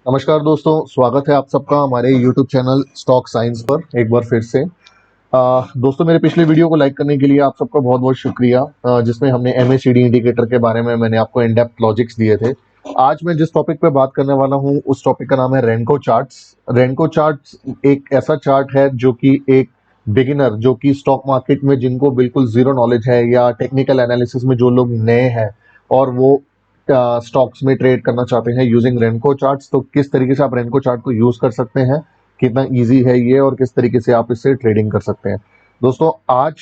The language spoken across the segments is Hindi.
नमस्कार दोस्तों, स्वागत है आप सबका हमारे YouTube चैनल स्टॉक साइंस पर एक बार फिर से। दोस्तों, मेरे पिछले वीडियो को लाइक करने के लिए आप सबका बहुत बहुत शुक्रिया, जिसमें हमने MACD इंडिकेटर के बारे में मैंने आपको इन डेप्थ लॉजिक्स दिए थे। आज मैं जिस टॉपिक पे बात करने वाला हूँ उस टॉपिक का नाम है रेनको चार्ट्स। रेनको चार्ट्स एक ऐसा चार्ट है जो कि एक बिगिनर, जो कि स्टॉक मार्केट में जिनको बिल्कुल जीरो नॉलेज है या टेक्निकल एनालिसिस में जो लोग नए हैं और वो स्टॉक्स में ट्रेड करना चाहते हैं यूजिंग रेनको चार्ट्स, तो किस तरीके से आप रेनको चार्ट को यूज कर सकते हैं, कितना इजी है ये और किस तरीके से आप इससे ट्रेडिंग कर सकते हैं। दोस्तों, आज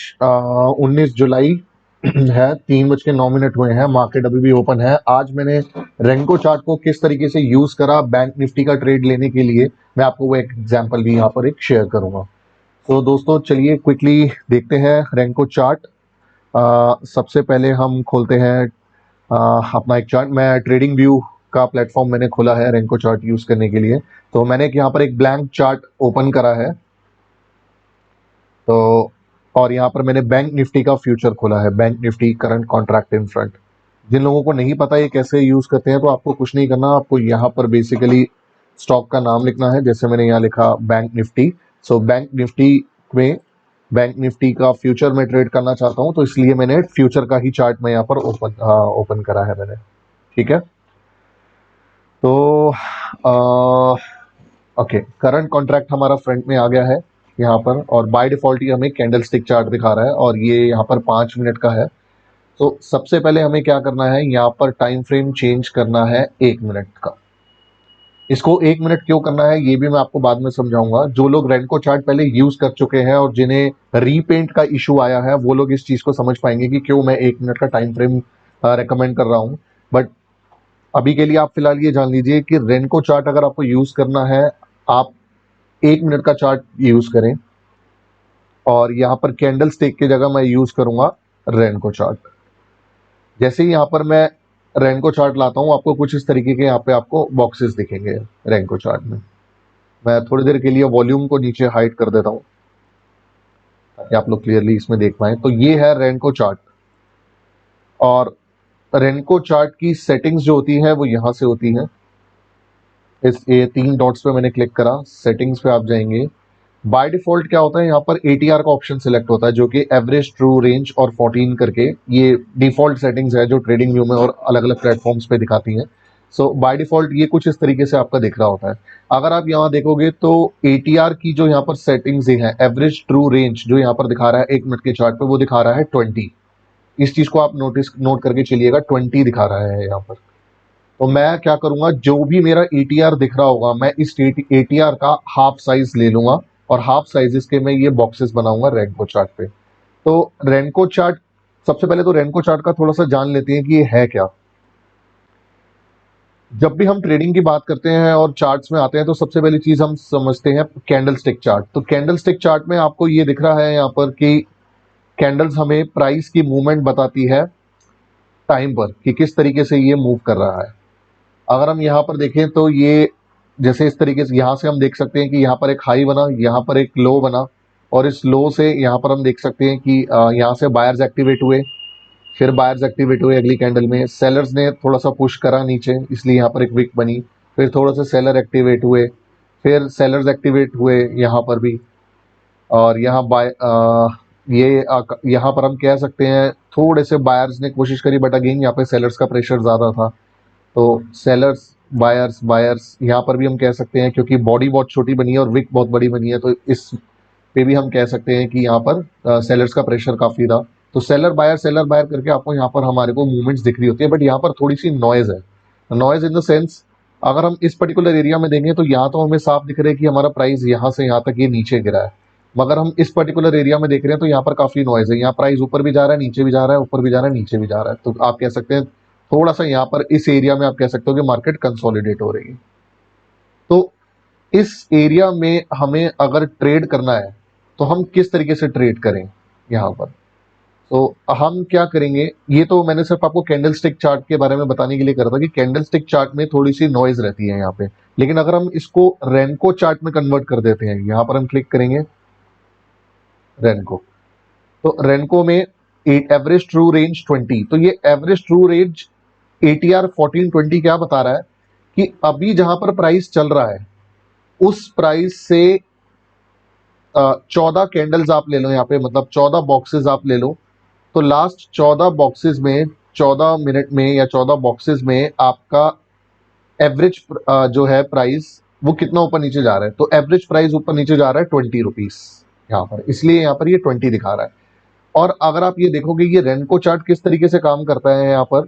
19 जुलाई है, 3:09 हुए हैं, मार्केट अभी भी ओपन है। आज मैंने रेनको चार्ट को किस तरीके से यूज करा बैंक निफ्टी का ट्रेड लेने के लिए, मैं आपको वो एक एग्जांपल भी यहाँ पर एक शेयर करूंगा। तो दोस्तों चलिए क्विकली देखते हैं रेनको चार्ट। सबसे पहले हम खोलते हैं अपना एक चार्ट। मैं ट्रेडिंग व्यू का प्लेटफॉर्म मैंने खोला है रेनको चार्ट यूज करने के लिए। तो मैंने यहाँ पर एक ब्लैंक चार्ट ओपन करा है, तो और यहाँ पर मैंने बैंक निफ्टी का फ्यूचर खोला है, bank Nifty current contract in front. जिन लोगों को नहीं पता ये कैसे यूज करते हैं, तो आपको कुछ नहीं करना, आपको यहाँ पर बेसिकली स्टॉक का नाम लिखना है। जैसे मैंने यहाँ लिखा bank Nifty. So bank Nifty में बैंक निफ्टी का फ्यूचर में ट्रेड करना चाहता हूँ, तो इसलिए मैंने फ्यूचर का ही चार्ट में यहाँ पर ओपन करा है मैंने। ठीक है, तो ओके, करंट कॉन्ट्रैक्ट हमारा फ्रंट में आ गया है यहाँ पर, और बाय डिफॉल्ट ही हमें कैंडल स्टिक चार्ट दिखा रहा है और ये यहाँ पर 5 मिनट का है। तो सबसे पहले हमें क्या करना है, यहाँ पर टाइम फ्रेम चेंज करना है 1 मिनट का। इसको 1 मिनट क्यों करना है ये भी मैं आपको बाद में समझाऊंगा। जो लोग रेनको चार्ट पहले यूज कर चुके हैं और जिन्हें रीपेंट का इशू आया है, वो लोग इस चीज को समझ पाएंगे कि क्यों मैं 1 मिनट का टाइम फ्रेम रेकमेंड कर रहा हूँ। बट अभी के लिए आप फिलहाल ये जान लीजिए कि रेनको चार्ट अगर आपको यूज करना है, आप 1 मिनट का चार्ट यूज करें, और यहाँ पर कैंडल स्टिक की जगह मैं यूज करूंगा रेनको चार्ट। जैसे ही यहाँ पर मैं रेनको चार्ट लाता हूँ, आपको कुछ इस तरीके के यहाँ पे आपको बॉक्सेस दिखेंगे रेनको चार्ट में। मैं थोड़ी देर के लिए वॉल्यूम को नीचे हाइड कर देता हूँ ताकि आप लोग क्लियरली इसमें देख पाए। तो ये है रेनको चार्ट, और रेनको चार्ट की सेटिंग्स जो होती है वो यहाँ से होती है। इस ये 3 डॉट्स पे मैंने क्लिक करा, सेटिंग्स पे आप जाएंगे। बाय डिफॉल्ट क्या होता है, यहाँ पर ATR का ऑप्शन सिलेक्ट होता है, जो कि एवरेज ट्रू रेंज और 14 करके, ये डिफॉल्ट सेटिंग्स है जो ट्रेडिंग व्यू में और अलग अलग प्लेटफॉर्म्स पे दिखाती हैं। सो बाय डिफॉल्ट ये कुछ इस तरीके से आपका दिख रहा होता है। अगर आप यहाँ देखोगे तो ATR की जो यहाँ पर सेटिंग्स है, एवरेज ट्रू रेंज जो यहाँ पर दिखा रहा है 1 मिनट के चार्ट पे, वो दिखा रहा है 20। इस चीज को आप नोट करके चलिएगा, 20 दिखा रहा है यहाँ पर। तो मैं क्या करूंगा, जो भी मेरा ATR दिख रहा होगा, मैं इस ATR का हाफ साइज ले लूंगा और हाफ साइजेस के मैं ये बॉक्सेस बनाऊंगा रेनको चार्ट पे। तो रेनको चार्ट, सबसे पहले तो रेनको चार्ट का थोड़ा सा जान लेते हैं कि ये है क्या। जब भी हम ट्रेडिंग की बात करते हैं और चार्ट्स में आते हैं, तो सबसे पहली चीज हम समझते हैं कैंडल स्टिक चार्ट। तो कैंडल स्टिक चार्ट में आपको ये दिख रहा है यहाँ पर कि कैंडल्स हमें प्राइस की मूवमेंट बताती है टाइम पर, कि किस तरीके से ये मूव कर रहा है। अगर हम यहाँ पर देखें तो ये जैसे इस तरीके से यहाँ से हम देख सकते हैं कि यहाँ पर एक हाई बना, यहाँ पर एक लो बना, और इस लो से यहाँ पर हम देख सकते हैं कि यहाँ से बायर्स एक्टिवेट हुए, फिर बायर्स एक्टिवेट हुए अगली कैंडल में, सेलर्स ने थोड़ा सा पुश करा नीचे, इसलिए यहाँ पर एक विक बनी, फिर थोड़ा सा सेलर एक्टिवेट हुए, फिर सेलर्स एक्टिवेट हुए यहाँ पर भी, और यहाँ यहाँ पर हम कह सकते हैं थोड़े से बायर्स ने कोशिश करी, बट अगेन यहाँ पे सेलर्स का प्रेशर ज्यादा था, तो सेलर्स बायर्स बायर्स यहाँ पर भी हम कह सकते हैं, क्योंकि बॉडी बहुत छोटी बनी है और विक बहुत बड़ी बनी है, तो इस पे भी हम कह सकते हैं कि यहाँ पर सेलर्स का प्रेशर काफी था। तो सेलर बायर करके आपको यहाँ पर हमारे को मूवमेंट्स दिख रही होती है, बट यहाँ पर थोड़ी सी नॉइज है। नॉइज इन द सेंस, अगर हम इस पर्टिकुलर एरिया में देंगे तो यहाँ तो हमें साफ दिख रहा है कि हमारा प्राइस यहाँ से यहाँ तक ये नीचे गिरा है, मगर हम इस पर्टिकुलर एरिया में देख रहे हैं तो यहाँ पर काफी नॉइज है। यहाँ प्राइस ऊपर भी जा रहा है, नीचे भी जा रहा है, ऊपर भी जा रहा है, नीचे भी जा रहा है। तो आप कह सकते हैं थोड़ा सा यहाँ पर इस एरिया में आप कह सकते हो कि मार्केट कंसोलिडेट हो रही है। तो इस एरिया में हमें अगर ट्रेड करना है तो हम किस तरीके से ट्रेड करें यहाँ पर। तो हम क्या करेंगे, ये तो मैंने सिर्फ आपको कैंडल स्टिक चार्ट के बारे में बताने के लिए करा था कि कैंडल स्टिक चार्ट में थोड़ी सी नॉइज रहती है यहाँ पे, लेकिन अगर हम इसको रेनको चार्ट में कन्वर्ट कर देते हैं, यहाँ पर हम क्लिक करेंगे रेनको, तो रेनको में एवरेज ट्रू रेंज 20, तो ये एवरेज ट्रू रेंज ATR 1420 क्या बता रहा है कि अभी जहां पर प्राइस चल रहा है उस प्राइस से 14 कैंडल्स आप ले लो यहाँ पे, मतलब 14 बॉक्सेस आप ले लो, तो लास्ट 14 बॉक्सेस में 14 मिनट में या 14 बॉक्सेस में आपका एवरेज जो है प्राइस वो कितना ऊपर नीचे जा रहा है। तो एवरेज प्राइस ऊपर नीचे जा रहा है 20 रुपीज यहाँ पर, इसलिए यहाँ पर ये 20 दिखा रहा है। और अगर आप ये देखोगे ये रेनको चार्ट किस तरीके से काम करता है यहाँ पर,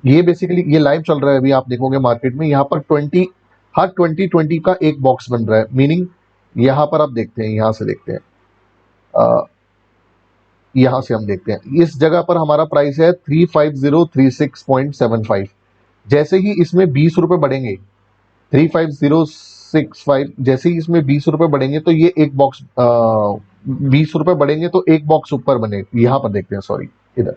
ये बेसिकली ये लाइव चल रहा है अभी, आप देखोगे मार्केट में यहाँ पर 20 हर 20 का एक बॉक्स बन रहा है। मीनिंग यहाँ पर आप देखते हैं, यहाँ से देखते हैं, यहाँ से हम देखते हैं इस जगह पर हमारा प्राइस है 35036.75। जैसे ही इसमें 20 रुपए बढ़ेंगे, 35065 जैसे ही इसमें 20 रुपए बढ़ेंगे तो ये एक बॉक्स 20 रुपए बढ़ेंगे तो एक बॉक्स ऊपर बने। यहाँ पर देखते हैं, सॉरी इधर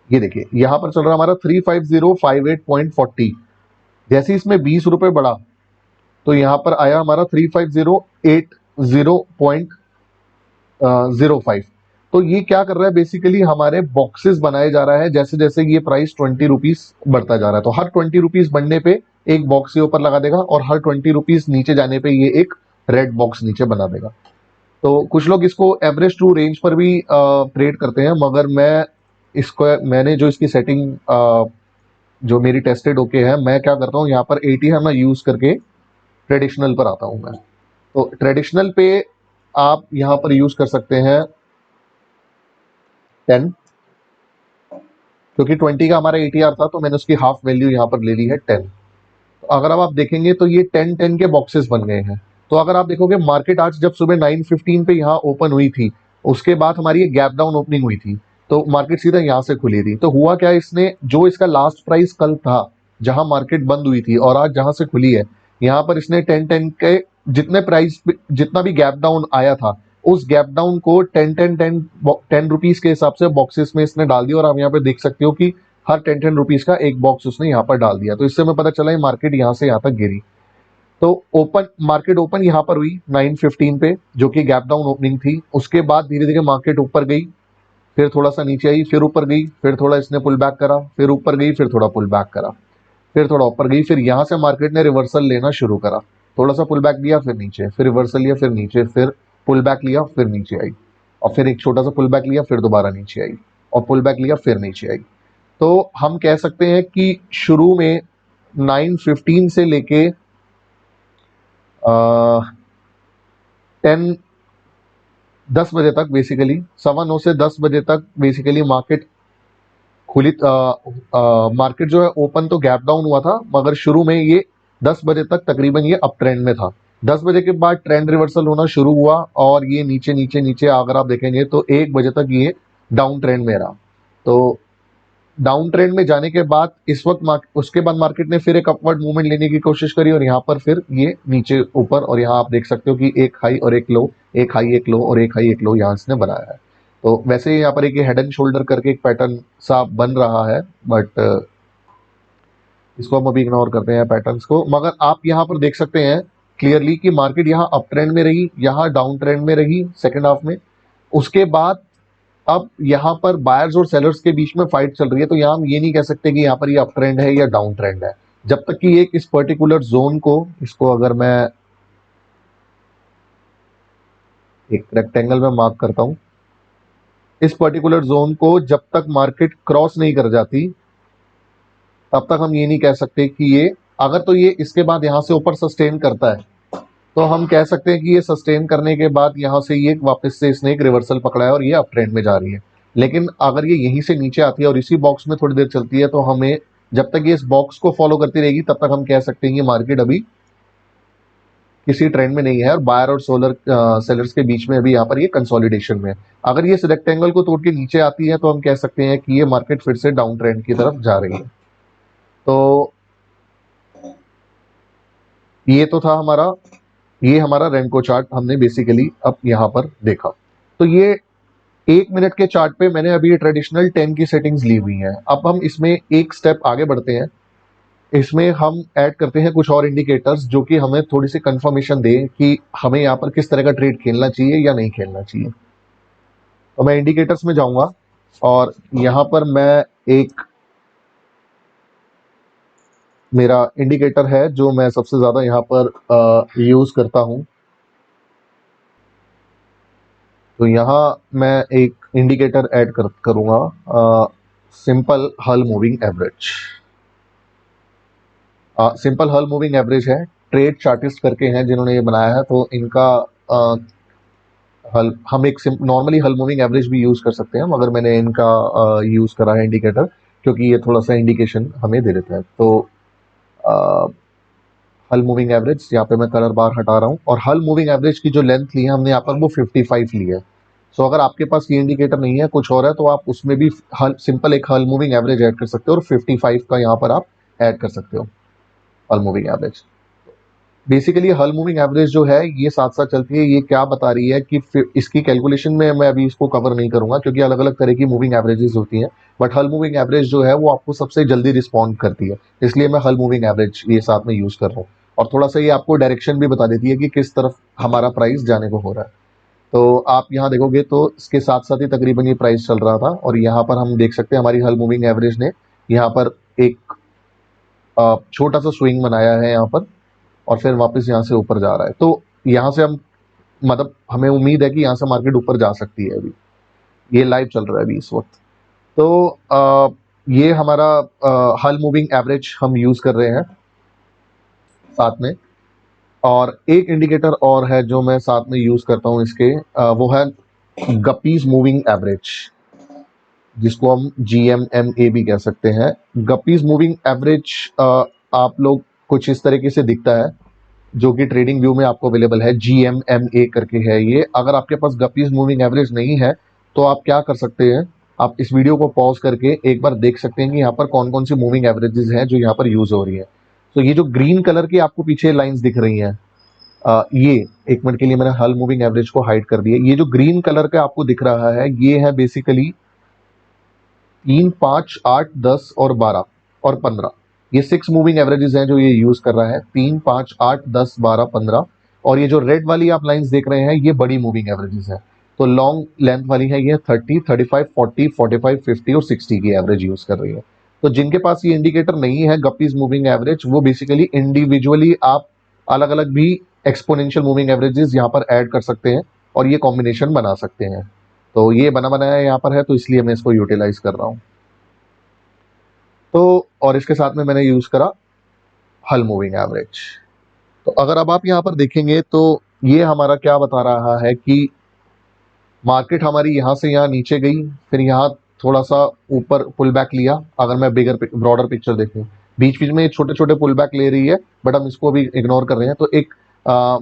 ये देखिए यहाँ पर चल रहा है हमारा 35058.40। जैसे इसमें 20 रुपए बढ़ा तो यहाँ पर आया हमारा 35080.05। तो ये क्या कर रहा है, बेसिकली हमारे बॉक्सेस बनाए जा रहा है जैसे जैसे ये प्राइस 20 रुपीज बढ़ता जा रहा है। तो हर 20 रुपीज बढ़ने पे एक बॉक्स के ऊपर लगा देगा और हर 20 रुपीज नीचे जाने पे ये एक रेड बॉक्स नीचे बना देगा। तो कुछ लोग इसको एवरेज टू रेंज पर भी ट्रेड करते हैं, मगर मैंने जो इसकी सेटिंग जो मेरी टेस्टेड होके है, मैं क्या करता हूँ यहाँ पर ATM यूज करके ट्रेडिशनल पर आता हूँ मैं। तो ट्रेडिशनल पे आप यहाँ पर यूज कर सकते हैं 10, क्योंकि 20 का हमारा ATR था तो मैंने उसकी हाफ वैल्यू यहाँ पर ले ली है 10। तो अगर अब आप देखेंगे तो ये 10 के बॉक्सेस बन गए हैं। तो अगर आप देखोगे मार्केट आज जब सुबह 9:15 पे यहाँ ओपन हुई थी, उसके बाद हमारी ये गैप डाउन ओपनिंग हुई थी, तो मार्केट सीधा यहाँ से खुली थी। तो हुआ क्या, इसने जो इसका लास्ट प्राइस कल था जहां मार्केट बंद हुई थी और आज जहां से खुली है, यहाँ पर इसने 10 के जितने प्राइस जितना भी गैप डाउन आया था उस गैप डाउन को 10 रुपीज के हिसाब से बॉक्सेस में इसने डाल दिया। और आप यहाँ पे देख सकते हो कि हर 10 रुपीज का एक बॉक्स उसने यहाँ पर डाल दिया। तो इससे हमें पता चला मार्केट यहाँ से यहाँ तक गिरी। तो मार्केट ओपन यहाँ पर हुई 9:15 पे, जो कि गैप डाउन ओपनिंग थी। उसके बाद धीरे धीरे मार्केट ऊपर गई, फिर थोड़ा सा नीचे आई, फिर ऊपर गई, फिर थोड़ा इसने पुल बैक करा, फिर ऊपर गई, फिर थोड़ा पुल बैक करा, फिर थोड़ा ऊपर गई, फिर यहाँ से मार्केट ने रिवर्सल लेना शुरू करा। थोड़ा सा पुल बैक दिया, फिर नीचे, फिर रिवर्सल लिया, फिर नीचे, फिर पुल बैक लिया, फिर नीचे आई, और फिर एक छोटा सा पुल बैक लिया, फिर दोबारा नीचे आई, और पुल बैक लिया, फिर नीचे आई। तो हम कह सकते हैं कि शुरू में 9:15 से लेके 10 बजे तक, बेसिकली 9:15 से 10 बजे तक बेसिकली मार्केट खुली। मार्केट जो है ओपन तो गैप डाउन हुआ था, मगर शुरू में ये 10 बजे तक तकरीबन ये अप ट्रेंड में था। 10 बजे के बाद ट्रेंड रिवर्सल होना शुरू हुआ और ये नीचे नीचे नीचे, अगर आप देखेंगे तो 1 बजे तक ये डाउन ट्रेंड में रहा। तो डाउन ट्रेंड में जाने के बाद इस वक्त उसके बाद मार्केट ने फिर एक अपवर्ड मूवमेंट लेने की कोशिश करी और यहाँ पर फिर ये नीचे ऊपर, और यहाँ आप देख सकते हो कि एक हाई और एक लो, एक हाई एक लो और एक हाई एक लो यहाँ इसने बनाया है। तो वैसे यहाँ पर एक हेड एंड शोल्डर करके एक पैटर्न सा बन रहा है, बट इसको हम अभी इग्नोर करते हैं पैटर्न्स को। मगर आप यहाँ पर देख सकते हैं क्लियरली कि मार्केट यहाँ अप ट्रेंड में रही, यहाँ डाउन ट्रेंड में रही सेकेंड हाफ में। उसके बाद अब यहाँ पर बायर्स और सेलर्स के बीच में फाइट चल रही है। तो यहाँ हम ये नहीं कह सकते कि यहाँ पर ये अप ट्रेंड है या डाउन ट्रेंड है, जब तक कि एक इस पर्टिकुलर जोन को, इसको अगर मैं एक रेक्टेंगल में मार्क करता हूं, इस पर्टिकुलर जोन को जब तक मार्केट क्रॉस नहीं कर जाती तब तक हम ये नहीं कह सकते कि ये, अगर तो ये इसके बाद यहाँ से ऊपर सस्टेन करता है तो हम कह सकते हैं कि ये सस्टेन करने के बाद यहाँ से ये वापस से इसने एक रिवर्सल पकड़ा है और ये अप ट्रेंड में जा रही है। लेकिन अगर ये यहीं से नीचे आती है और इसी बॉक्स में थोड़ी देर चलती है, तो हमें, जब तक ये इस बॉक्स को फॉलो करती रहेगी तब तक हम कह सकते हैं कि मार्केट अभी किसी ट्रेंड में नहीं है और बायर और सेलर्स के बीच में अभी यहाँ पर ये कंसोलिडेशन में है। अगर ये इस रेक्टेंगल को तोड़ के नीचे आती है तो हम कह सकते हैं कि ये मार्केट फिर से डाउन ट्रेंड की तरफ जा रही है। तो ये तो था हमारा, ये हमारा रेनको चार्ट हमने बेसिकली अब यहाँ पर देखा। तो ये 1 मिनट के चार्ट पे मैंने अभी ट्रेडिशनल 10 की सेटिंग्स ली हुई हैं। अब हम इसमें एक स्टेप आगे बढ़ते हैं, इसमें हम ऐड करते हैं कुछ और इंडिकेटर्स जो कि हमें थोड़ी सी कंफर्मेशन दें कि हमें यहाँ पर किस तरह का ट्रेड खेलना चाहिए या नहीं खेलना चाहिए। तो मैं इंडिकेटर्स में जाऊंगा और यहाँ पर मैं एक मेरा इंडिकेटर है जो मैं सबसे ज़्यादा यहाँ पर यूज़ करता हूँ। तो यहाँ मैं एक इंडिकेटर ऐड करूँगा, सिंपल हल मूविंग एवरेज। सिंपल हल मूविंग एवरेज है, ट्रेड चार्टिस्ट करके हैं जिन्होंने ये बनाया है। तो इनका अ, हल हम एक नॉर्मली हल मूविंग एवरेज भी यूज़ कर सकते हैं, मगर मैंने इनका यूज़ करा है इंडिकेटर, क्योंकि ये थोड़ा सा इंडिकेशन हमें दे देता है। तो हल मूविंग एवरेज, यहाँ पे मैं कलर बार हटा रहा हूँ, और हल मूविंग एवरेज की जो लेंथ ली है हमने यहाँ पर वो 55 ली है। सो अगर आपके पास ये इंडिकेटर नहीं है, कुछ और है, तो आप उसमें भी हल सिंपल एक हल मूविंग एवरेज ऐड कर सकते हो, और 55 का यहाँ पर आप ऐड कर सकते हो हल मूविंग एवरेज। बेसिकली हल मूविंग एवरेज जो है ये साथ साथ चलती है। ये क्या बता रही है कि इसकी कैलकुलेशन में मैं अभी इसको कवर नहीं करूंगा, क्योंकि अलग अलग तरह की मूविंग एवरेजेस होती हैं। बट हल मूविंग एवरेज जो है वो आपको सबसे जल्दी रिस्पॉन्ड करती है, इसलिए मैं हल मूविंग एवरेज ये साथ में यूज कर रहा हूँ। और थोड़ा सा ये आपको डायरेक्शन भी बता देती है कि किस तरफ हमारा प्राइस जाने को हो रहा है। तो आप यहाँ देखोगे तो इसके साथ साथ ही तकरीबन ये प्राइस चल रहा था, और यहाँ पर हम देख सकते हैं हमारी हल मूविंग एवरेज ने यहाँ पर एक छोटा सा स्विंग बनाया है यहाँ पर, और फिर वापस यहाँ से ऊपर जा रहा है। तो यहाँ से हम मतलब हमें उम्मीद है कि यहाँ से मार्केट ऊपर जा सकती है। अभी ये लाइव चल रहा है अभी इस वक्त। तो ये हमारा हल मूविंग एवरेज हम यूज कर रहे हैं साथ में। और एक इंडिकेटर और है जो मैं साथ में यूज करता हूँ इसके, वो है गप्पीज मूविंग एवरेज, जिसको हम GMMA भी कह सकते हैं। गप्पीज मूविंग एवरेज आप लोग कुछ इस तरीके से दिखता है, जो कि ट्रेडिंग व्यू में आपको अवेलेबल है। GMMA करके है ये। अगर आपके पास गप्पीज मूविंग एवरेज नहीं है तो आप क्या कर सकते हैं, आप इस वीडियो को पॉज करके एक बार देख सकते हैं कि यहाँ पर कौन कौन सी मूविंग एवरेजेस हैं जो यहाँ पर यूज हो रही है। तो ये जो ग्रीन कलर की आपको पीछे लाइंस दिख रही हैं, ये एक मिनट के लिए मैंने हल मूविंग एवरेज को हाइड कर दिया। ये जो ग्रीन कलर का आपको दिख रहा है ये है बेसिकली 3, 5, 8, 10 और 12 और 15। ये 6 मूविंग एवरेजेस हैं जो ये यूज कर रहा है, 3, 5, 8, 10, 12, 15। और ये जो रेड वाली आप लाइंस देख रहे हैं ये बड़ी मूविंग एवरेजेस है। तो लॉन्ग लेंथ वाली है ये 30, 35, 40, 45, 50 और 60 की एवरेज यूज कर रही है। तो जिनके पास ये इंडिकेटर नहीं है गप्पीज मूविंग एवरेज, वो बेसिकली इंडिविजुअली आप अलग अलग भी एक्सपोनेंशियल मूविंग एवरेजेस यहाँ पर ऐड कर सकते हैं, और ये कॉम्बिनेशन बना सकते हैं। तो ये बना बनाया यहाँ पर है, तो इसलिए मैं इसको यूटिलाइज कर रहा हूँ। तो और इसके साथ में मैंने यूज करा हल मूविंग एवरेज। तो अगर अब आप यहाँ पर देखेंगे तो ये हमारा क्या बता रहा है कि मार्केट हमारी यहाँ से यहाँ नीचे गई, फिर यहाँ थोड़ा सा ऊपर पुल बैक लिया। अगर मैं बिगर ब्रॉडर पिक्चर देखूं, बीच बीच में छोटे छोटे पुल बैक ले रही है, बट हम इसको अभी इग्नोर कर रहे हैं। तो एक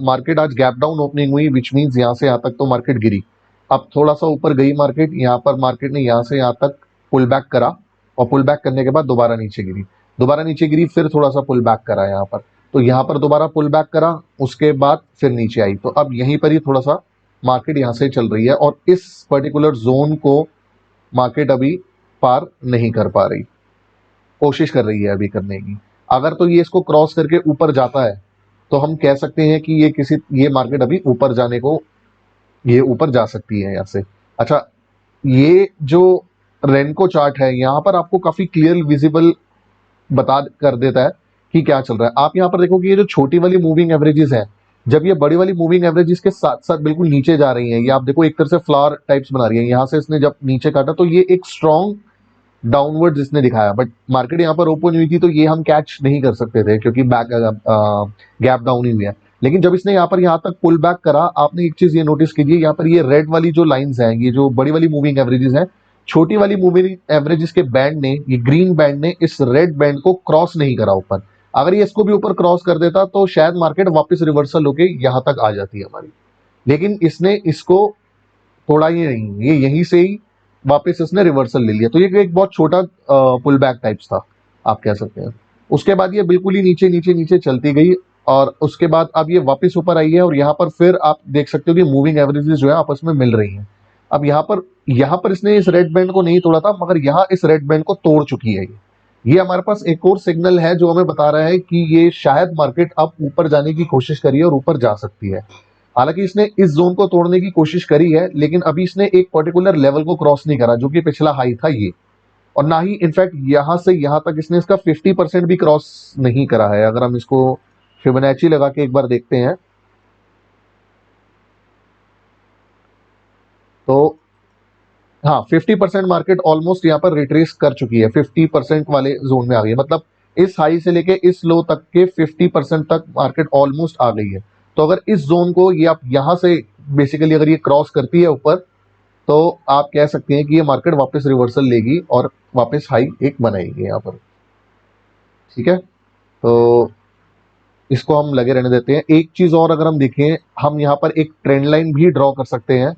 मार्केट आज गैप डाउन ओपनिंग हुई, विच मीन्स यहाँ से यहाँ तक तो मार्केट गिरी। अब थोड़ा सा ऊपर गई मार्केट, यहाँ पर मार्केट ने यहाँ से यहाँ तक पुल बैक करा, और पुल बैक करने के बाद दोबारा नीचे गिरी, दोबारा नीचे गिरी, फिर थोड़ा सा पुल बैक करा यहाँ पर। तो यहाँ पर दोबारा पुल बैक करा, उसके बाद फिर नीचे आई। तो अब यहीं पर ही थोड़ा सा मार्केट यहाँ से चल रही है, और इस पर्टिकुलर जोन को मार्केट अभी पार नहीं कर पा रही, कोशिश कर रही है अभी करने की। अगर तो ये इसको क्रॉस करके ऊपर जाता है तो हम कह सकते हैं कि ये मार्केट अभी ऊपर जाने को, ये ऊपर जा सकती है यहाँ से। अच्छा, ये जो रेनको चार्ट है यहाँ पर आपको काफी क्लियर विजिबल बता कर देता है कि क्या चल रहा है। आप यहाँ पर देखो कि ये जो छोटी वाली मूविंग एवरेजेस हैं, जब ये बड़ी वाली मूविंग एवरेजेस के साथ साथ बिल्कुल नीचे जा रही हैं, ये आप देखो एक तरह से फ्लावर टाइप्स बना रही है। यहाँ से इसने जब नीचे काटा तो ये एक स्ट्रॉन्ग डाउनवर्ड जिसने दिखाया, बट मार्केट यहाँ पर ओपन हुई थी तो ये हम कैच नहीं कर सकते थे, क्योंकि बैक गैप डाउन ही हुई है। लेकिन जब इसने यहाँ तक पुल बैक करा, आपने एक चीज ये नोटिस कीजिए, यहाँ पर ये रेड वाली जो लाइंस हैं, ये जो बड़ी वाली मूविंग एवरेजेस हैं, छोटी वाली मूविंग एवरेजेस के बैंड ने, ये ग्रीन बैंड ने इस रेड बैंड को क्रॉस नहीं करा ऊपर। अगर ये इसको भी ऊपर क्रॉस कर देता तो शायद मार्केट वापस रिवर्सल होके यहाँ तक आ जाती है हमारी। लेकिन इसने इसको तोड़ा ही नहीं, ये यहीं से ही वापस इसने रिवर्सल ले लिया। तो ये एक बहुत छोटा पुल बैक टाइप्स था, आप कह सकते हैं। उसके बाद ये बिल्कुल ही नीचे नीचे नीचे चलती गई, और उसके बाद अब ये वापस ऊपर आई है, और यहाँ पर फिर आप देख सकते हो कि मूविंग एवरेजेस जो है आपस में मिल रही हैं। अब यहाँ पर इसने इस रेड बैंड को नहीं तोड़ा था, मगर यहाँ इस रेड बैंड को तोड़ चुकी है। ये हमारे पास एक और सिग्नल है जो हमें बता रहा है कि ये शायद मार्केट अब ऊपर जाने की कोशिश करी है और ऊपर जा सकती है। हालांकि इसने इस जोन को तोड़ने की कोशिश करी है, लेकिन अभी इसने एक पर्टिकुलर लेवल को क्रॉस नहीं करा, जो कि पिछला हाई था ये। और ना ही इनफैक्ट यहां से यहां तक इसने इसका 50% भी क्रॉस नहीं करा है। अगर हम इसको फिबोनाची लगा के एक बार देखते हैं तो हाँ 50% मार्केट ऑलमोस्ट यहाँ पर रिट्रेस कर चुकी है, 50% वाले जोन में आ गई है। मतलब इस हाई से लेके इस लो तक के 50% तक मार्केट ऑलमोस्ट आ गई है। तो अगर इस जोन को ये आप यहां से बेसिकली अगर ये क्रॉस करती है ऊपर, तो आप कह सकते हैं कि ये मार्केट वापस रिवर्सल लेगी और वापस हाई एक बनाएगी यहाँ पर। ठीक है, तो इसको हम लगे रहने देते हैं। एक चीज और अगर हम देखें, हम यहाँ पर एक ट्रेंड लाइन भी ड्रॉ कर सकते हैं।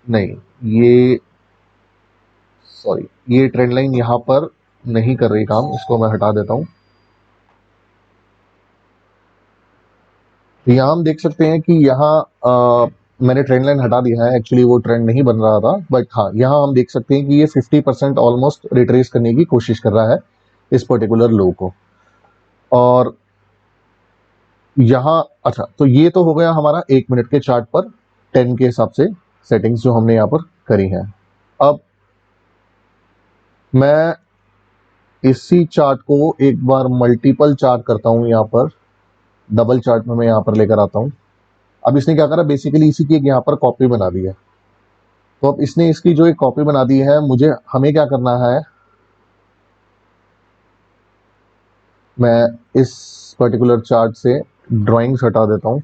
नहीं, ये सॉरी, ये ट्रेंड लाइन यहाँ पर नहीं कर रही काम, इसको मैं हटा देता हूँ। तो यहाँ हम देख सकते हैं कि यहाँ मैंने ट्रेंड लाइन हटा दिया है, एक्चुअली वो ट्रेंड नहीं बन रहा था, बट हाँ यहाँ हम देख सकते हैं कि ये 50% ऑलमोस्ट रिट्रेस करने की कोशिश कर रहा है इस पर्टिकुलर लो को। और यहाँ अच्छा, तो ये तो हो गया हमारा 1 मिनट के चार्ट पर 10 के हिसाब से सेटिंग्स जो हमने यहाँ पर करी हैं। अब मैं इसी चार्ट को एक बार मल्टीपल चार्ट करता हूँ, यहाँ पर डबल चार्ट में मैं यहाँ पर लेकर आता हूँ। अब इसने क्या करा, बेसिकली इसी की एक यहाँ पर कॉपी बना दी है। तो अब इसने इसकी जो एक कॉपी बना दी है, हमें क्या करना है, मैं इस पर्टिकुलर चार्ट से ड्राइंग्स हटा देता हूँ।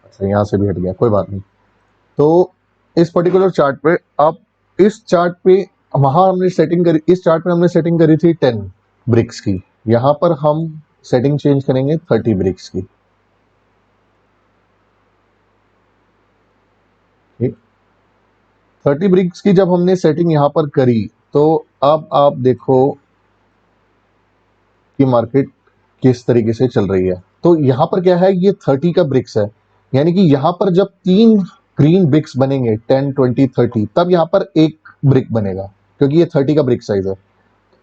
अच्छा, यहाँ से भी हट गया, कोई बात नहीं। तो इस पर्टिकुलर चार्ट पे, अब इस चार्ट पे वहां हमने सेटिंग करी, इस चार्ट पे हमने सेटिंग करी थी 10 ब्रिक्स की। यहाँ पर हम सेटिंग चेंज करेंगे 30 ब्रिक्स की। ठीक, 30 ब्रिक्स की जब हमने सेटिंग यहाँ पर करी, तो अब आप देखो कि मार्केट किस तरीके से चल रही है। तो यहाँ पर क्या है, ये 30 का ब्रिक्स है, यानी कि यहाँ पर जब 3 ग्रीन ब्रिक्स बनेंगे 10 20 30, तब यहाँ पर एक ब्रिक बनेगा, क्योंकि ये 30 का ब्रिक साइज है।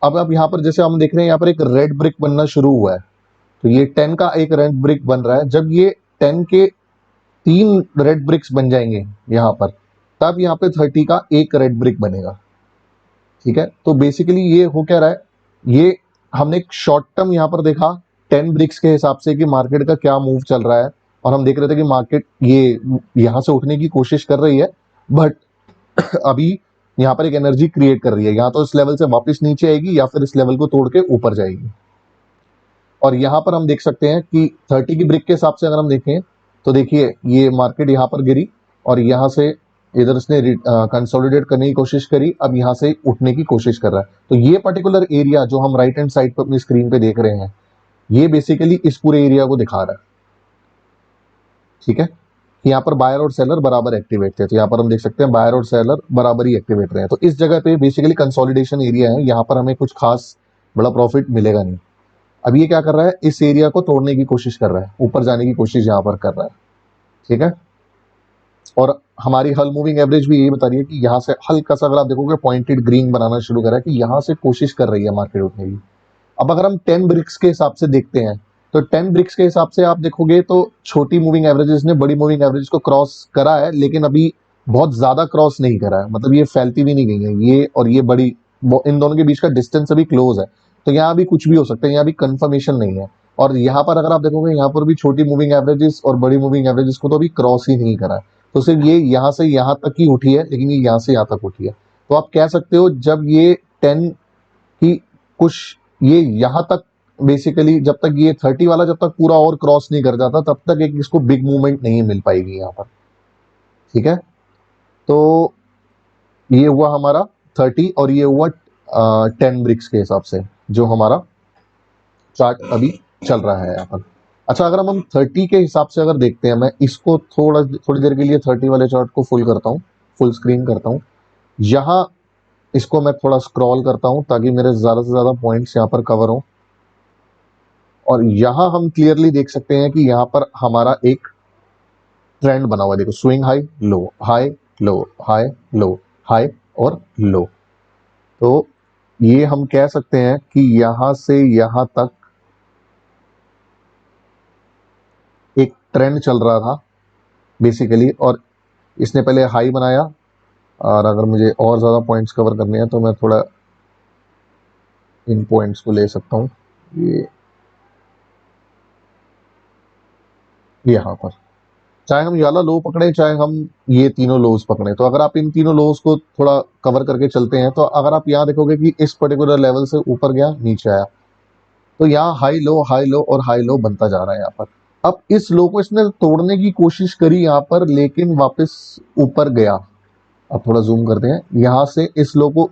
अब यहाँ पर जैसे हम देख रहे हैं, यहाँ पर एक रेड ब्रिक बनना शुरू हुआ है। तो ये 10 का एक रेड ब्रिक बन रहा है। जब ये 10 के 3 रेड ब्रिक्स बन जाएंगे यहाँ पर, तब यहाँ पे 30 का एक रेड ब्रिक बनेगा। ठीक है, तो बेसिकली ये हो क्या रहा है, ये हमने एक शॉर्ट टर्म यहाँ पर देखा 10 ब्रिक्स के हिसाब से कि मार्केट का क्या मूव चल रहा है, और हम देख रहे थे कि मार्केट ये यहाँ से उठने की कोशिश कर रही है, बट अभी यहाँ पर एक एनर्जी क्रिएट कर रही है, यहाँ तो इस लेवल से वापस नीचे आएगी या फिर इस लेवल को तोड़ के ऊपर जाएगी। और यहाँ पर हम देख सकते हैं कि 30 की ब्रिक के हिसाब से अगर हम देखें, तो देखिए ये मार्केट यहाँ पर गिरी और यहाँ से इधर इसने कंसोलिडेट करने की कोशिश करी, अब यहाँ से उठने की कोशिश कर रहा है। तो ये पर्टिकुलर एरिया जो हम राइट हैंड साइड पर अपनी स्क्रीन पे देख रहे हैं, ये बेसिकली इस पूरे एरिया को दिखा रहा है। ठीक है, यहाँ पर बायर और सेलर बराबर एक्टिवेट थे, तो यहाँ पर हम देख सकते हैं बायर और सेलर बराबर ही एक्टिवेट रहे हैं। तो इस जगह पे बेसिकली कंसोलिडेशन एरिया है, यहाँ पर हमें कुछ खास बड़ा प्रॉफिट मिलेगा नहीं। अब ये क्या कर रहा है, इस एरिया को तोड़ने की कोशिश कर रहा है, ऊपर जाने की कोशिश यहाँ पर कर रहा है। ठीक है, और हमारी हल मूविंग एवरेज भी यही बता रही है कि यहाँ से हल्का सा अगर आप देखोगे पॉइंटेड ग्रीन बनाना शुरू करा है कि यहाँ से कोशिश कर रही है मार्केट उठने की। अब अगर हम 10 ब्रिक्स के हिसाब से देखते हैं, तो 10 ब्रिक्स के हिसाब से आप देखोगे तो छोटी मूविंग एवरेजेस ने बड़ी मूविंग एवरेज को क्रॉस करा है, लेकिन अभी बहुत ज्यादा क्रॉस नहीं करा है, मतलब ये फैलती भी नहीं गई है, ये और ये बड़ी, इन दोनों के बीच का डिस्टेंस अभी क्लोज है। तो यहाँ भी कुछ भी हो सकता है, यहाँ भी कंफर्मेशन नहीं है। और यहाँ पर अगर आप देखोगे, यहाँ पर भी छोटी मूविंग एवरेजेस और बड़ी मूविंग एवरेजेस को तो अभी क्रॉस ही नहीं करा है। तो सिर्फ ये यहाँ से यहाँ तक ही उठी है, लेकिन ये यहाँ से यहाँ तक उठी है। तो आप कह सकते हो जब ये 10 की कुछ, ये यहाँ तक बेसिकली जब तक ये 30 वाला जब तक पूरा और क्रॉस नहीं कर जाता, तब तक एक इसको बिग मूवमेंट नहीं मिल पाएगी यहाँ पर। ठीक है, तो ये हुआ हमारा 30 और ये हुआ 10 ब्रिक्स के हिसाब से जो हमारा चार्ट अभी चल रहा है यहाँ पर। अच्छा, अगर हम 30 के हिसाब से अगर देखते हैं, मैं इसको थोड़ी देर के लिए 30 वाले चार्ट को फुल करता हूँ, फुल स्क्रीन करता हूँ। यहाँ इसको मैं थोड़ा स्क्रॉल करता हूँ ताकि मेरे ज़्यादा से ज़्यादा पॉइंट्स यहाँ पर कवर हों। और यहाँ हम क्लियरली देख सकते हैं कि यहाँ पर हमारा एक ट्रेंड बना हुआ है। देखो, swing high low high low high low high और लो। तो ये हम कह सकते हैं कि यहाँ से यहाँ तक ट्रेंड चल रहा था बेसिकली, और इसने पहले हाई बनाया, और अगर मुझे और ज़्यादा पॉइंट्स कवर करने हैं तो मैं थोड़ा इन पॉइंट्स को ले सकता हूँ। ये यहाँ पर चाहे हम ये वाला लो पकड़े, चाहे हम ये तीनों लोज पकड़े, तो अगर आप इन तीनों लोज को थोड़ा कवर करके चलते हैं, तो अगर आप यहाँ देखोगे कि इस पर्टिकुलर लेवल से ऊपर गया, नीचे आया, तो यहाँ हाई लो और हाई लो बनता जा रहा है यहाँ पर। अब इस लो को इसने तोड़ने की कोशिश करी यहाँ पर, लेकिन वापस ऊपर गया। अब थोड़ा जूम करते हैं, यहाँ से इस लो को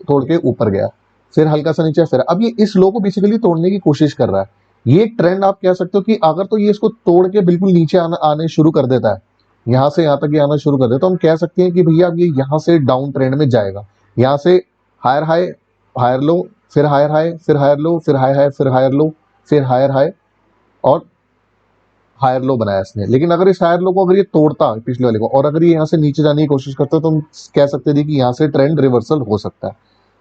तोड़ के ऊपर गया, फिर हल्का सा नीचे, फिर अब ये इस लो को बेसिकली तोड़ने की कोशिश कर रहा है। ये ट्रेंड आप कह सकते हो कि अगर तो ये इसको तोड़ के बिल्कुल नीचे आने शुरू कर देता है, यहाँ से यहाँ तक ये आना शुरू कर देता है, तो हम कह सकते हैं कि भैया अब ये यहाँ से डाउन ट्रेंड में जाएगा। यहाँ से हायर हाई, हायर लो, फिर हायर हाई, फिर हायर लो, फिर हाई हाई, फिर हायर लो, फिर हायर हाई, और हायर लो बनाया इसने। लेकिन अगर इस हायर लो को अगर ये तोड़ता पिछले वाले को, और अगर ये यहाँ से नीचे जाने की कोशिश करता, तो हम कह सकते थे कि यहाँ से ट्रेंड रिवर्सल हो सकता है।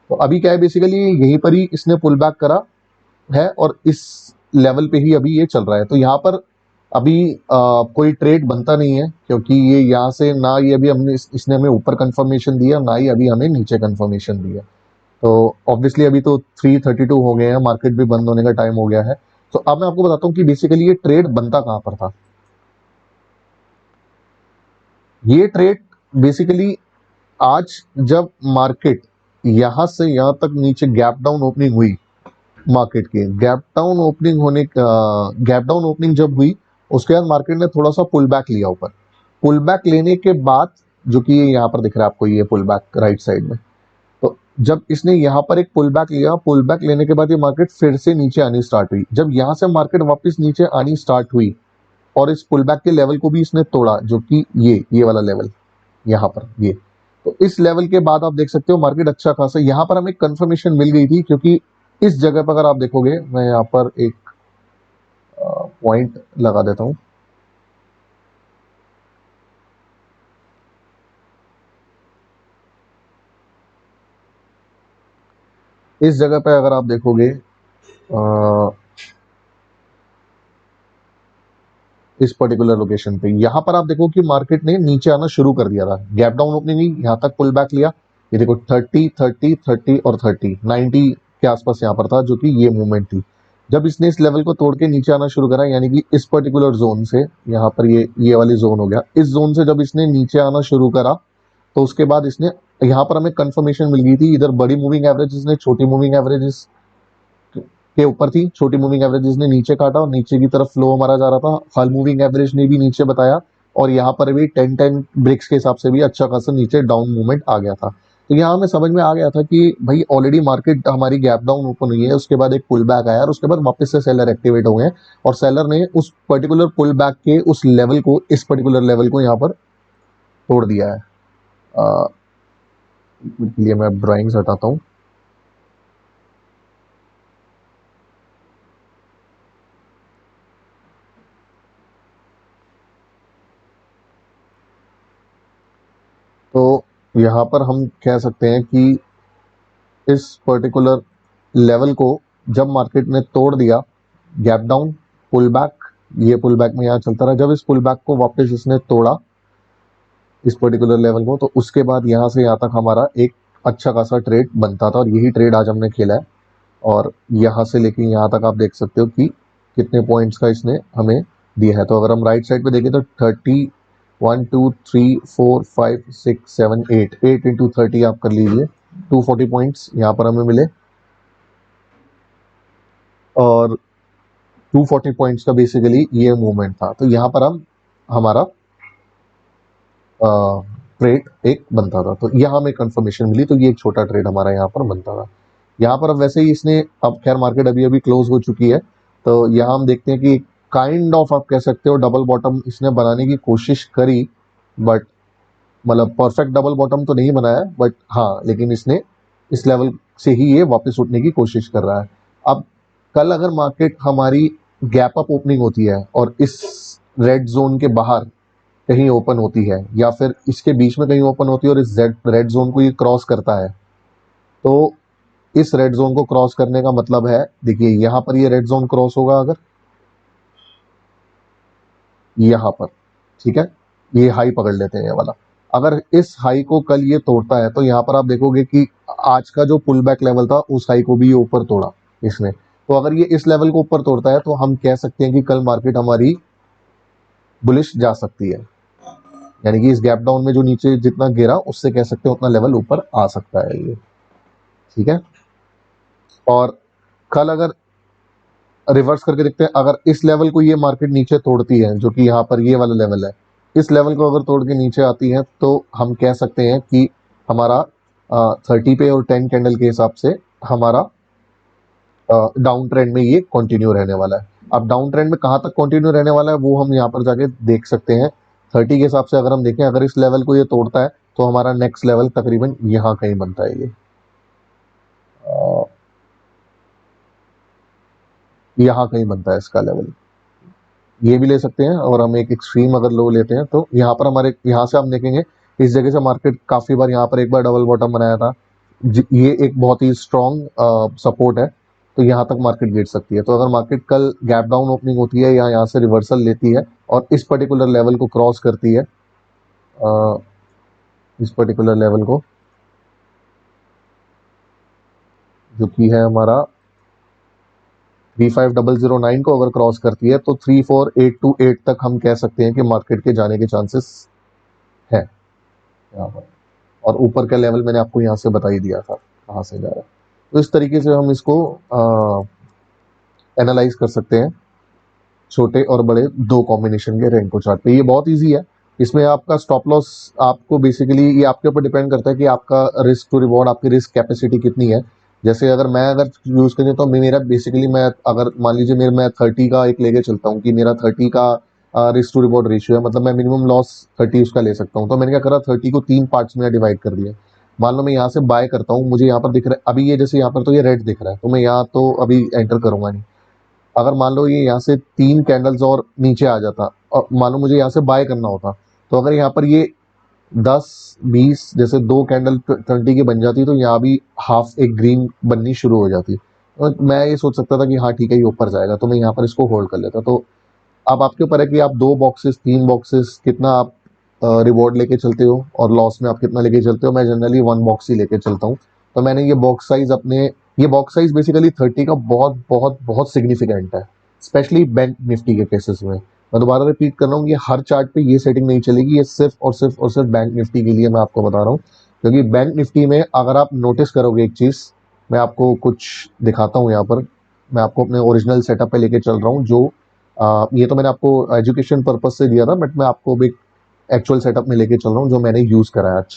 तो अभी क्या है, बेसिकली यहीं पर ही इसने पुल बैक करा है, और इस लेवल पे ही अभी ये चल रहा है। तो यहाँ पर अभी कोई ट्रेड बनता नहीं है, क्योंकि ये यहाँ से ना ये अभी हमने इसने हमें ऊपर कंफर्मेशन दिया, ना ही अभी हमें नीचे कंफर्मेशन दिया। तो ऑब्वियसली अभी तो 3:32 हो गए हैं, मार्केट भी बंद होने का टाइम हो गया है। तो अब मैं आपको बताता हूँ कि बेसिकली ये ट्रेड बनता कहाँ पर था। ये ट्रेड बेसिकली आज जब मार्केट यहां से यहां तक नीचे गैप डाउन ओपनिंग हुई, मार्केट की गैप डाउन ओपनिंग जब हुई, उसके बाद मार्केट ने थोड़ा सा पुल बैक लिया ऊपर। पुल बैक लेने के बाद, जो कि ये यहाँ पर दिख रहा है आपको, ये पुल बैक राइट साइड में, तो जब इसने यहाँ पर एक पुल बैक लिया, पुल बैक लेने के बाद ये मार्केट फिर से नीचे आनी स्टार्ट हुई। जब यहाँ से मार्केट वापस नीचे आनी स्टार्ट हुई, और इस पुल बैक के लेवल को भी इसने तोड़ा, जो कि ये वाला लेवल यहाँ पर, ये, तो इस लेवल के बाद आप देख सकते हो मार्केट अच्छा खासा, यहाँ पर हमें कंफर्मेशन मिल गई थी, क्योंकि इस जगह पर अगर आप देखोगे, मैं यहाँ पर एक पॉइंट लगा देता हूँ। इस जगह पे अगर आप देखोगे, इस पर्टिकुलर लोकेशन पे, यहाँ पर आप देखो कि मार्केट ने नीचे आना शुरू कर दिया था, गैप डाउन ओपनिंग हुई, यहाँ तक पुल बैक लिया, ये देखो 30 और 90 के आसपास यहाँ पर था, जो कि ये मूवमेंट थी। जब इसने इस लेवल को तोड़ के नीचे आना शुरू करा, यानी कि इस पर्टिकुलर जोन से, यहाँ पर ये वाली जोन हो गया, इस जोन से जब इसने नीचे आना शुरू करा, तो उसके बाद इसने, यहाँ पर हमें कंफर्मेशन मिल गई थी, इधर बड़ी मूविंग एवरेज ने छोटी मूविंग एवरेज के ऊपर थी, छोटी मूविंग एवरेजेस ने नीचे काटा, और नीचे की तरफ फ्लो हमारा जा रहा था, हल मूविंग एवरेज ने भी नीचे बताया, और यहाँ पर भी 10-10 ब्रिक्स के हिसाब से भी अच्छा खासा नीचे डाउन मूवमेंट आ गया था। तो यहाँ हमें समझ में आ गया था कि भाई ऑलरेडी मार्केट हमारी गैप डाउन ओपन हुई है, उसके बाद एक पुल बैक आया, और उसके बाद वापस से सेलर एक्टिवेट हो गए, और सेलर ने उस पर्टिकुलर पुल बैक के उस लेवल को, इस पर्टिकुलर लेवल को यहाँ पर तोड़ दिया है। लिए मैं ड्राइंग्स हटाता हूँ। तो यहाँ पर हम कह सकते हैं कि इस पर्टिकुलर लेवल को जब मार्केट ने तोड़ दिया, गैप डाउन, पुल बैक, ये पुल बैक में यहाँ चलता रहा, जब इस पुल बैक को वापस इसने तोड़ा, इस पर्टिकुलर लेवल को, तो उसके बाद यहाँ से यहाँ तक हमारा एक अच्छा खासा ट्रेड बनता था, और यही ट्रेड आज हमने खेला है। और यहाँ से लेके यहाँ तक आप देख सकते हो कि कितने पॉइंट्स का इसने हमें दिया है। तो अगर हम राइट साइड पे देखें, तो 8 इंटू 30 आप कर लीजिए, 240 पॉइंट्स यहाँ पर हमें मिले, और 240 पॉइंट्स का बेसिकली ये मूवमेंट था। तो यहाँ पर हम हमारा ट्रेड एक बनता था, तो यहाँ हमें कंफर्मेशन मिली, तो ये एक छोटा ट्रेड हमारा यहाँ पर बनता था। यहाँ पर अब वैसे ही इसने, अब खैर मार्केट अभी अभी क्लोज हो चुकी है, तो यहाँ हम देखते हैं कि काइंड ऑफ आप कह सकते हो डबल बॉटम इसने बनाने की कोशिश करी, बट मतलब परफेक्ट डबल बॉटम तो नहीं बनाया, बट हाँ, लेकिन इसने इस लेवल से ही ये वापस उठने की कोशिश कर रहा है। अब कल अगर मार्केट हमारी गैप अप ओपनिंग होती है, और इस रेड जोन के बाहर कहीं ओपन होती है, या फिर इसके बीच में कहीं ओपन होती है, और इस रेड जोन को ये क्रॉस करता है, तो इस रेड जोन को क्रॉस करने का मतलब है, देखिए यहाँ पर ये रेड जोन क्रॉस होगा, अगर यहाँ पर, ठीक है, ये हाई पकड़ लेते हैं ये वाला। अगर इस हाई को कल ये तोड़ता है तो यहाँ पर आप देखोगे कि आज का जो पुल बैक लेवल था उस हाई को भी ये ऊपर तोड़ा इसने। तो अगर ये इस लेवल को ऊपर तोड़ता है तो हम कह सकते हैं कि कल मार्केट हमारी बुलिश जा सकती है, यानी कि इस गैप डाउन में जो नीचे जितना गिरा उससे कह सकते हैं उतना लेवल ऊपर आ सकता है ये, ठीक है। और कल अगर रिवर्स करके देखते हैं, अगर इस लेवल को ये मार्केट नीचे तोड़ती है जो कि यहाँ पर ये वाला लेवल है, इस लेवल को अगर तोड़ के नीचे आती है तो हम कह सकते हैं कि हमारा 30 पे और 10 कैंडल के हिसाब से हमारा डाउन ट्रेंड में ये कंटिन्यू रहने वाला है। अब डाउन ट्रेंड में कहाँ तक कंटिन्यू रहने वाला है वो हम यहाँ पर जाके देख सकते हैं। 30 के हिसाब से अगर हम देखें, अगर इस लेवल को ये तोड़ता है तो हमारा नेक्स्ट लेवल तकरीबन यहाँ कहीं बनता है, ये यहाँ कहीं बनता है इसका लेवल, ये भी ले सकते हैं। और हम एक एक्सट्रीम अगर लो लेते हैं तो यहाँ पर हमारे, यहाँ से हम देखेंगे इस जगह से मार्केट काफी बार यहाँ पर एक बार डबल बॉटम बनाया था, ये एक बहुत ही स्ट्रॉन्ग सपोर्ट है, तो यहाँ तक मार्केट गिर सकती है। तो अगर मार्केट कल गैप डाउन ओपनिंग होती है या यहाँ से रिवर्सल लेती है और इस पर्टिकुलर लेवल को क्रॉस करती है, इस पर्टिकुलर लेवल को जो कि है हमारा 35009 को अगर क्रॉस करती है तो 34828 तक हम कह सकते हैं कि मार्केट के जाने के चांसेस है यहाँ पर। और ऊपर का लेवल मैंने आपको यहाँ से बता ही दिया था कहाँ से जा रहा है। तो इस तरीके से हम इसको एनालाइज कर सकते हैं छोटे और बड़े दो कॉम्बिनेशन के रेंको चार्ट पे। ये बहुत इजी है, इसमें आपका स्टॉप लॉस आपको बेसिकली ये आपके ऊपर डिपेंड करता है कि आपका रिस्क टू रिवॉर्ड, आपकी रिस्क कैपेसिटी कितनी है। जैसे अगर मैं यूज करें तो मेरा बेसिकली, मैं अगर मान लीजिए मैं 30 का एक लेके चलता हूँ कि मेरा 30 का रिस्क टू रिवॉर्ड रेशियो है, मतलब मैं मिनिमम लॉस 30 उसका ले सकता हूँ। तो मैंने क्या करा, 30 को 3 पार्ट्स में डिवाइड कर दिया। मान लो मैं यहाँ से बाय करता हूँ, मुझे यहाँ पर दिख रहा है अभी ये, जैसे यहाँ पर तो ये रेड दिख रहा है तो मैं यहाँ तो अभी एंटर करूंगा नहीं। अगर मान लो ये यहाँ से 3 कैंडल्स और नीचे आ जाता और मान लो मुझे यहाँ से बाय करना होता, तो अगर यहाँ पर ये 10 20 जैसे 2 कैंडल 20 की बन जाती तो यहाँ भी हाफ एक ग्रीन बननी शुरू हो जाती। तो मैं ये सोच सकता था कि हाँ ठीक है ये ऊपर जाएगा, तो मैं यहाँ पर इसको होल्ड कर लेता। तो अब आपके ऊपर है कि आप 2 बॉक्सेस 3 बॉक्सेस कितना आप रिवॉर्ड लेके चलते हो और लॉस में आप कितना लेके चलते हो। मैं जनरली 1 बॉक्स ही लेके चलता हूँ। तो मैंने ये बॉक्स साइज अपने, ये बॉक्स साइज बेसिकली 30 का बहुत बहुत बहुत सिग्निफिकेंट है, स्पेशली बैंक निफ्टी के केसेस में। मैं दोबारा रिपीट कर रहा हूँ, ये हर चार्ट पे ये सेटिंग नहीं चलेगी, ये सिर्फ और सिर्फ और सिर्फ बैंक निफ्टी के लिए मैं आपको बता रहा हूँ। क्योंकि बैंक निफ्टी में अगर आप नोटिस करोगे एक चीज़, मैं आपको कुछ दिखाता हूँ यहाँ पर। मैं आपको अपने ओरिजिनल सेटअप पे लेके चल रहा हूँ, जो ये तो मैंने आपको एजुकेशन पर्पज से दिया था, बट मैं आपको भी एक्चुअल सेटअप में लेके चल रहा हूँ जो मैंने यूज़ करा है आज।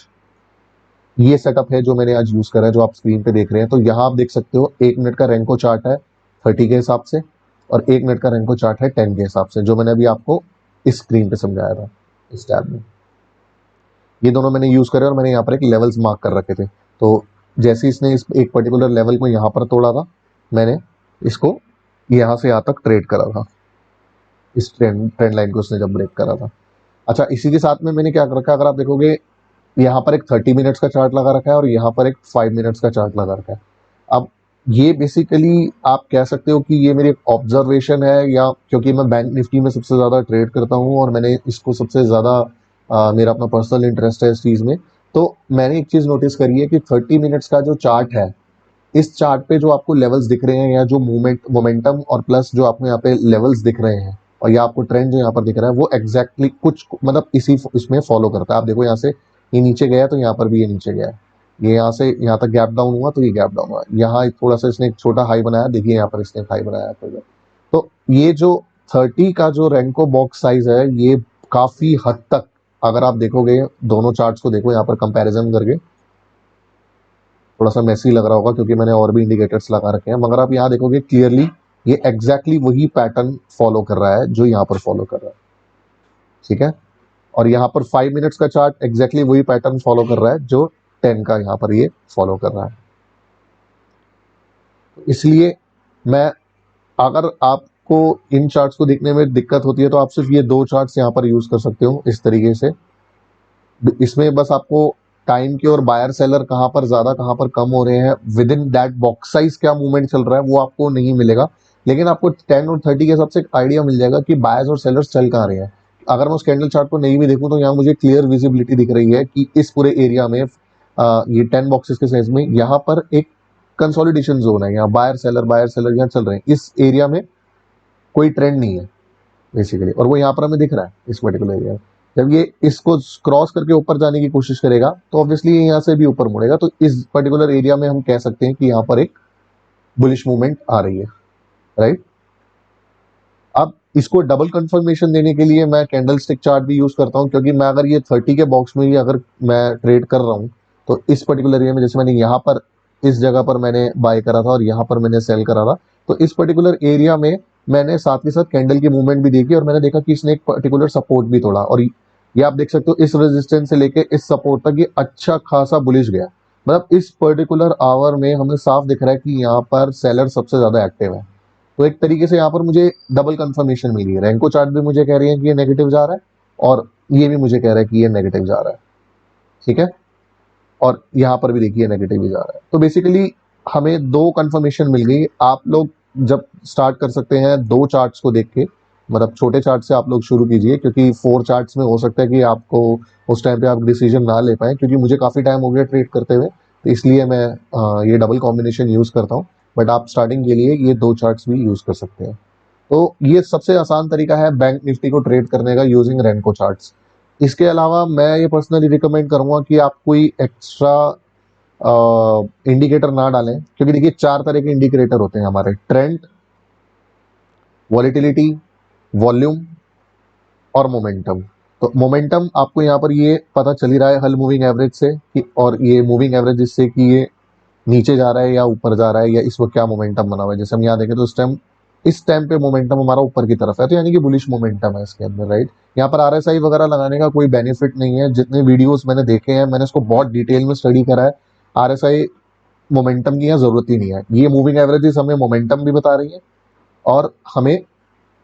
ये सेटअप है जो मैंने आज यूज़ करा है, जो आप स्क्रीन पे देख रहे हैं। तो यहाँ आप देख सकते हो 1 मिनट का रेंको चार्ट है 30 के हिसाब से, और 1 मिनट का रेंको चार्ट है 10 के हिसाब से, जो मैंने अभी आपको इस स्क्रीन पे समझाया था इस टैब में। ये दोनों मैंने यूज़ करे और मैंने यहाँ पर एक लेवल्स मार्क कर रखे थे। तो जैसे इसने इस एक पर्टिकुलर लेवल को यहाँ पर तोड़ा था, मैंने इसको यहाँ से यहाँ तक ट्रेड करा था, इस ट्रेंड लाइन को उसने जब ब्रेक करा था। अच्छा, इसी के साथ में मैंने क्या कर रखा है, अगर आप देखोगे यहाँ पर एक 30 मिनट्स का चार्ट लगा रखा है और यहाँ पर एक 5 मिनट्स का चार्ट लगा रखा है। अब ये बेसिकली आप कह सकते हो कि ये मेरी ऑब्जर्वेशन है, या क्योंकि मैं बैंक निफ्टी में सबसे ज़्यादा ट्रेड करता हूँ और मैंने इसको सबसे ज़्यादा मेरा अपना पर्सनल इंटरेस्ट है इस चीज़ में। तो मैंने एक चीज़ नोटिस करी है कि 30 मिनट्स का जो चार्ट है, इस चार्ट पे जो आपको लेवल्स दिख रहे हैं, या जो मोमेंटम और प्लस जो आपको यहाँ पे लेवल्स दिख रहे हैं, और या आपको ट्रेंड जो यहाँ पर दिख रहा है, वो एग्जैक्टली कुछ मतलब इसी इसमें फॉलो करता है। आप देखो यहाँ से ये नीचे गया तो यहाँ पर भी ये नीचे गया है, ये यहाँ से यहाँ तक गैप डाउन हुआ तो ये गैप डाउन हुआ, यहाँ थोड़ा सा इसने एक छोटा हाई बनाया, देखिए यहाँ पर इसने हाई बनाया। तो ये जो 30 का जो रेंको बॉक्स साइज है, ये काफी हद तक, अगर आप देखोगे दोनों चार्ट्स को देखो यहाँ पर कंपैरिजन करके, थोड़ा सा मैसी लग रहा होगा क्योंकि मैंने और भी इंडिकेटर्स लगा रखे हैं, मगर आप यहाँ देखोगे क्लियरली ये एग्जैक्टली वही पैटर्न फॉलो कर रहा है जो यहाँ पर फॉलो कर रहा है, ठीक है। और यहाँ पर 5 मिनट्स का चार्ट एग्जैक्टली वही पैटर्न फॉलो कर रहा है जो 10 का यहाँ पर ये फॉलो कर रहा है। इसलिए मैं, अगर आपको इन चार्ट्स को देखने में दिक्कत होती है तो आप सिर्फ ये 2 चार्ट्स यहाँ पर यूज कर सकते हो इस तरीके से। इसमें बस आपको टाइम के और बायर सेलर कहाँ पर ज्यादा कहाँ पर कम हो रहे हैं, with in that box size क्या मूवमेंट चल रहा है, वो आपको नहीं मिलेगा। लेकिन आपको 10 और 30 के हिसाब से एक आइडिया मिल जाएगा कि बायर्स और सेलर्स चल कहाँ रहे हैं। अगर मैं उस कैंडल चार्ट को नहीं भी देखूं तो यहाँ मुझे क्लियर विजिबिलिटी दिख रही है कि इस पूरे एरिया में ये 10 बॉक्सेस के साइज में यहाँ पर एक कंसोलिडेशन जोन है, यहाँ बायर सेलर यहाँ चल रहे हैं। इस एरिया में कोई ट्रेंड नहीं है बेसिकली, और वो यहाँ पर हमें दिख रहा है इस पर्टिकुलर एरिया में। जब ये इसको क्रॉस करके ऊपर जाने की कोशिश करेगा तो ऑब्वियसली ये यहाँ से भी ऊपर मुड़ेगा, तो इस पर्टिकुलर एरिया में हम कह सकते हैं कि यहाँ पर एक बुलिश मूवमेंट आ रही है, राइट। अब इसको डबल कंफर्मेशन देने के लिए मैं कैंडल स्टिक चार्ट भी यूज करता हूँ, क्योंकि मैं अगर ये 30 के बॉक्स में ही अगर मैं ट्रेड कर रहा हूँ तो इस पर्टिकुलर एरिया में, जैसे मैंने यहाँ पर इस जगह पर मैंने बाय करा था और यहाँ पर मैंने सेल करा था, तो इस पर्टिकुलर एरिया में मैंने साथ के साथ कैंडल की मूवमेंट भी देखी और मैंने देखा कि इसने एक पर्टिकुलर सपोर्ट भी तोड़ा, और ये आप देख सकते हो इस रेजिस्टेंस से लेके इस सपोर्ट तक ये अच्छा खासा बुलिश गया। मतलब इस पर्टिकुलर आवर में हमें साफ दिख रहा है कि यहाँ पर सेलर सबसे ज्यादा एक्टिव है। तो एक तरीके से यहाँ पर मुझे डबल कंफर्मेशन मिली है। रैंको चार्ट भी मुझे कह रही है कि ये नेगेटिव जा रहा है और ये भी मुझे कह रहा है कि ये नेगेटिव जा रहा है, ठीक है। और यहाँ पर भी देखिए नेगेटिव ही जा रहा है। तो बेसिकली हमें दो कंफर्मेशन मिल गई। आप लोग जब स्टार्ट कर सकते हैं दो चार्ट्स को देख के, मतलब छोटे चार्ट से आप लोग शुरू कीजिए, क्योंकि 4 चार्ट्स में हो सकता है कि आपको उस टाइम पे आप डिसीजन ना ले पाए, क्योंकि मुझे काफ़ी टाइम हो गया ट्रेड करते हुए, तो इसलिए मैं ये डबल कॉम्बिनेशन यूज़ करता हूँ। बट आप स्टार्टिंग के लिए ये दो चार्ट्स भी यूज़ कर सकते हैं। तो ये सबसे आसान तरीका है बैंक निफ्टी को ट्रेड करने का, यूजिंग रैंको चार्ट्स। इसके अलावा मैं ये पर्सनली रिकमेंड करूंगा कि आप कोई एक्स्ट्रा इंडिकेटर ना डालें, क्योंकि देखिए 4 तरह के इंडिकेटर होते हैं हमारे: ट्रेंड, वॉलेटिलिटी, वॉल्यूम और मोमेंटम। तो मोमेंटम आपको यहाँ पर ये पता चल ही रहा है हल मूविंग एवरेज से कि, और ये मूविंग एवरेज इससे कि ये नीचे जा रहा है या ऊपर जा रहा है, या इस वक्त क्या मोमेंटम बना हुआ है। जैसे हम यहाँ देखें तो इस टाइम पे मोमेंटम हमारा ऊपर की तरफ है, तो यानी कि बुलिश मोमेंटम है इसके अंदर, राइट। यहाँ पर आरएसआई वगैरह लगाने का कोई बेनिफिट नहीं है। जितने वीडियोस मैंने देखे हैं मैंने इसको बहुत डिटेल में स्टडी करा है। आरएसआई मोमेंटम की यहाँ जरूरत ही नहीं है। ये मूविंग एवरेजेस हमें मोमेंटम भी बता रही है और हमें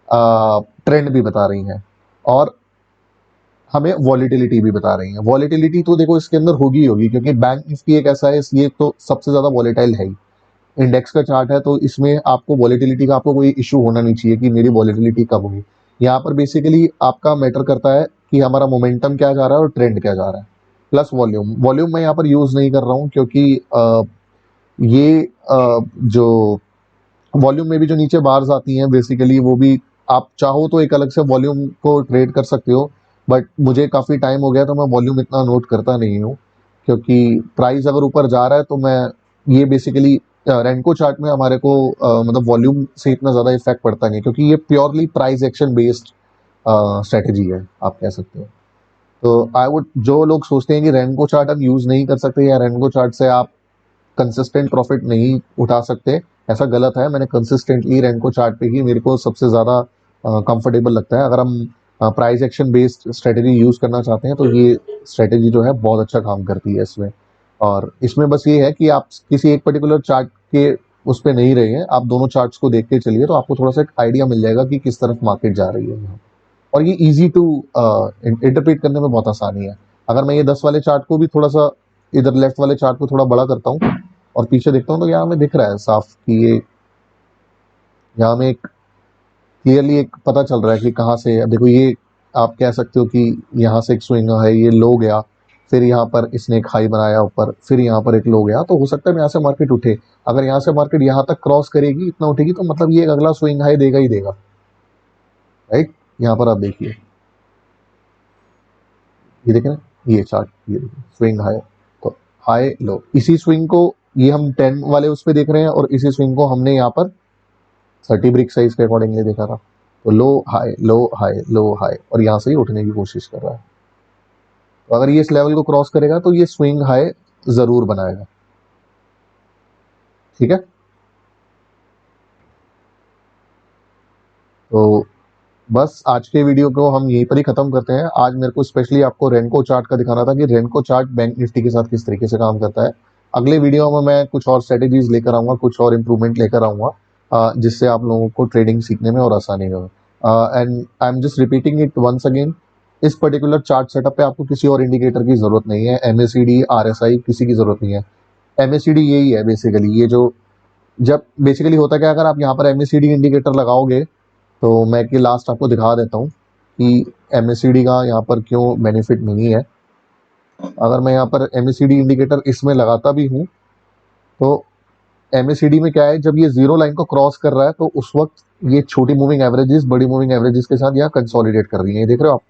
ट्रेंड भी बता रही हैं, और हमें वॉलिटिलिटी भी बता रही है। वॉलिटिलिटी तो देखो इसके अंदर होगी ही होगी, क्योंकि बैंक निफ्टी एक ऐसा है, ये तो सबसे ज्यादा वॉलेटाइल है ही। इंडेक्स का चार्ट है तो इसमें आपको वॉलेटिलिटी का आपको कोई इशू होना नहीं चाहिए कि मेरी वॉलेटिलिटी कब होगी। यहाँ पर बेसिकली आपका मैटर करता है कि हमारा मोमेंटम क्या जा रहा है और ट्रेंड क्या जा रहा है, प्लस वॉल्यूम। वॉल्यूम मैं यहाँ पर यूज नहीं कर रहा हूँ, क्योंकि ये जो वॉल्यूम में भी जो नीचे बार्स आती हैं बेसिकली वो भी आप चाहो तो एक अलग से वॉल्यूम को ट्रेड कर सकते हो, बट मुझे काफ़ी टाइम हो गया तो मैं वॉल्यूम इतना नोट करता नहीं हूँ, क्योंकि प्राइस अगर ऊपर जा रहा है तो मैं ये बेसिकली रेंको चार्ट में हमारे को मतलब वॉल्यूम से इतना ज़्यादा इफेक्ट पड़ता नहीं है, क्योंकि ये purely price action based strategy है आप कह सकते हो। तो आई वुड, जो लोग सोचते हैं कि रेंको चार्ट हम यूज़ नहीं कर सकते या रेंको चार्ट से आप कंसिस्टेंट प्रॉफिट नहीं उठा सकते, ऐसा गलत है। मैंने कंसिस्टेंटली रैंको चार्ट पे ही मेरे को सबसे ज़्यादा कंफर्टेबल लगता है। अगर हम price action based strategy use करना चाहते हैं तो ये स्ट्रेटेजी जो है बहुत अच्छा काम करती है इसमें। और इसमें बस ये है कि आप किसी एक पर्टिकुलर चार्ट के उस पर नहीं रहे हैं, आप दोनों चार्ट्स को देख के चलिए तो आपको थोड़ा सा एक आइडिया मिल जाएगा कि किस तरफ मार्केट जा रही है यहाँ। और ये ईजी टू इंटरप्रेट करने में बहुत आसानी है। अगर मैं ये 10 वाले चार्ट को भी थोड़ा सा इधर लेफ्ट वाले चार्ट को थोड़ा बड़ा करता हूँ और पीछे देखता हूँ तो यहाँ हमें दिख रहा है साफ कि ये यहाँ में एक क्लियरली एक पता चल रहा है कि कहाँ से, देखो ये आप कह सकते हो कि यहाँ से एक स्विंग है, ये लो गया, फिर यहाँ पर इसने एक हाई बनाया ऊपर, फिर यहाँ पर एक लो गया, तो हो सकता है यहाँ से मार्केट उठे। अगर यहाँ से मार्केट यहाँ तक क्रॉस करेगी, इतना उठेगी, तो मतलब ये एक अगला स्विंग हाई देगा ही देगा, राइट। यहाँ पर आप देखिए, ये देखें ना, ये चार्ट, ये देखिए स्विंग हाई, तो हाई लो, इसी स्विंग को ये हम 10 वाले उस पर देख रहे हैं और इसी स्विंग को हमने यहाँ पर 30 ब्रिक साइज के अकॉर्डिंगली देखा था। तो low high low high low high, और यहाँ से ही उठने की कोशिश कर रहा है। तो अगर ये इस लेवल को क्रॉस करेगा तो ये स्विंग हाई जरूर बनाएगा, ठीक है। तो बस आज के वीडियो को हम यहीं पर ही खत्म करते हैं। आज मेरे को स्पेशली आपको रेनको चार्ट का दिखाना था कि रेनको चार्ट बैंक निफ्टी के साथ किस तरीके से काम करता है। अगले वीडियो में मैं कुछ और स्ट्रेटेजीज लेकर आऊंगा, कुछ और इंप्रूवमेंट लेकर आऊंगा, जिससे आप लोगों को ट्रेडिंग सीखने में और आसानी हो। And I am just repeating it once again, इस पर्टिकुलर चार्ट सेटअप पे आपको किसी और इंडिकेटर की जरूरत नहीं है, MACD RSI किसी की जरूरत नहीं है। MACD यही है बेसिकली, ये जो जब बेसिकली होता क्या, अगर आप यहाँ पर MACD इंडिकेटर लगाओगे तो मैं कि लास्ट आपको दिखा देता हूँ कि MACD का यहाँ पर क्यों बेनिफिट नहीं है। अगर मैं यहाँ पर MACD इंडिकेटर इसमें लगाता भी हूँ तो MACD में क्या है, जब ये जीरो लाइन को क्रॉस कर रहा है तो उस वक्त ये छोटी मूविंग एवरेजेस बड़ी मूविंग एवरेजेस के साथ यहाँ कंसोलिडेट कर रही है। ये देख रहे हो आप,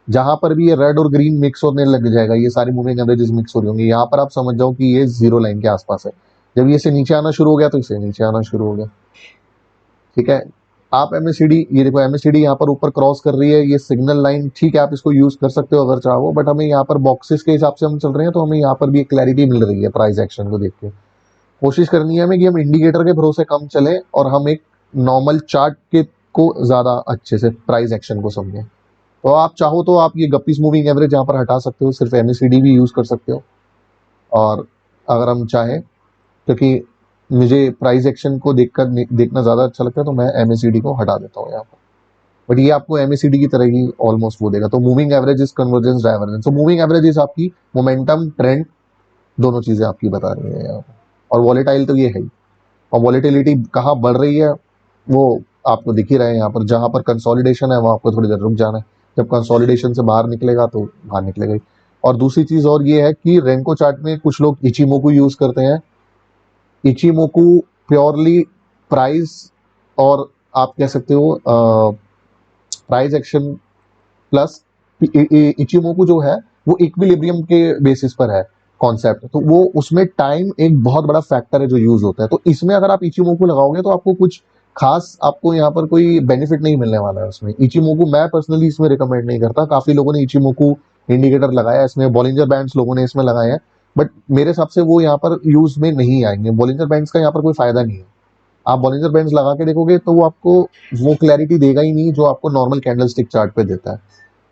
जहां पर भी ये रेड और ग्रीन मिक्स होने लग जाएगा, ये सारी मूविंग एवरेजेस मिक्स हो रही होंगी, यहाँ पर आप समझ जाओ कि ये जीरो लाइन के आसपास है। जब ये से नीचे आना शुरू हो गया तो इसे नीचे आना शुरू हो गया। ठीक है, आप MACD, ये देखो MACD यहाँ पर ऊपर क्रॉस कर रही है, ये सिग्नल लाइन ठीक है, आप इसको यूज कर सकते हो अगर चाहो, बट हमें यहाँ पर बॉक्सेस के हिसाब से हम चल रहे हैं तो हमें यहाँ पर भी एक क्लैरिटी मिल रही है प्राइस एक्शन को देख के। कोशिश करनी है हमें कि हम इंडिकेटर के भरोसे कम चले और हम एक नॉर्मल चार्ट के को ज्यादा अच्छे से प्राइस एक्शन को समझें। तो आप चाहो तो आप ये गप्पीज मूविंग एवरेज यहाँ पर हटा सकते हो, सिर्फ MACD भी यूज कर सकते हो। और अगर हम चाहें, क्योंकि मुझे प्राइस एक्शन को देखना ज्यादा अच्छा लगता है तो मैं MACD को हटा देता हूँ यहाँ पर, बट ये आपको MACD की तरह ही ऑलमोस्ट वो देगा। तो moving average is convergence divergence, तो मूविंग एवरेज इज आपकी मोमेंटम ट्रेंड दोनों चीजें आपकी बता रही है यहाँ पर। और वॉलेटाइल तो ये है ही, और वॉलेटिलिटी कहाँ बढ़ रही है वो आपको दिख ही रहा है। यहाँ पर जहां पर कंसोलिडेशन है वहां आपको थोड़ी देर रुक जाना है, जब कंसोलिडेशन से बाहर निकलेगा तो बाहर निकलेगा ही। और दूसरी चीज और ये है कि रेंको चार्ट में कुछ लोग इचिमोकू यूज करते हैं। इचिमोकू प्योरली प्राइस, और आप कह सकते हो प्राइस एक्शन प्लस इचिमोकू जो है वो इक्विलिब्रियम के बेसिस पर है कॉन्सेप्ट, तो वो उसमें टाइम एक बहुत बड़ा फैक्टर है जो यूज होता है। तो इसमें अगर आप इचिमोकू लगाओगे तो आपको कुछ खास, आपको यहाँ पर कोई बेनिफिट नहीं मिलने वाला है उसमें। इचिमोकू मैं पर्सनली इसमें रिकमेंड नहीं करता, काफी लोगों ने इचिमोकू इंडिकेटर लगाया इसमें, बॉलिंजर बैंड्स लोगों ने इसमें लगाए हैं, बट मेरे हिसाब से वो यहाँ पर यूज में नहीं आएंगे। बॉलिंजर बैंड्स का यहाँ पर कोई फायदा नहीं है। आप बॉलिंजर बैंड्स लगा के देखोगे तो वो आपको वो क्लैरिटी देगा ही नहीं जो आपको नॉर्मल कैंडल स्टिक चार्ट पे देता है।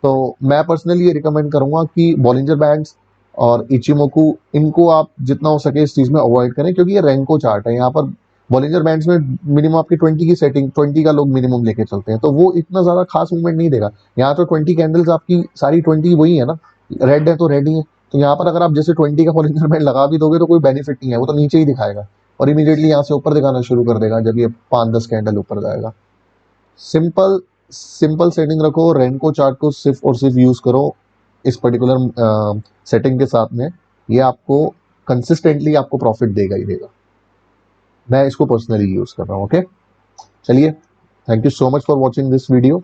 तो मैं पर्सनली ये रिकमेंड करूंगा कि बॉलिंजर बैंड्स और इचिमोकू, इनको आप जितना हो सके इस चीज में अवॉइड करें, क्योंकि ये रेंको चार्ट है। यहाँ पर बॉलिंजर बैंड्स में मिनिमम आपकी 20 की सेटिंग, 20 का लोग मिनिमम लेके चलते हैं, तो वो इतना ज्यादा खास मूवमेंट नहीं देगा। यहाँ तो 20 कैंडल्स आपकी सारी 20 वही है ना, रेड है तो रेड ही है। तो यहाँ पर अगर आप जैसे 20 का बॉलिंजर बैंड लगा भी दोगे तो कोई बेनिफिट नहीं है, वो तो नीचे ही दिखाएगा और इमीडिएटली यहाँ से ऊपर दिखाना शुरू कर देगा जब ये 5-10 कैंडल ऊपर जाएगा। सिंपल सिंपल सेटिंग रखो, रेनको चार्ट को सिर्फ और सिर्फ यूज करो इस पर्टिकुलर सेटिंग के साथ में, ये आपको कंसिस्टेंटली आपको प्रॉफिट देगा ही देगा। मैं इसको पर्सनली यूज कर रहा हूँ। ओके, चलिए, thank you so much for watching this video.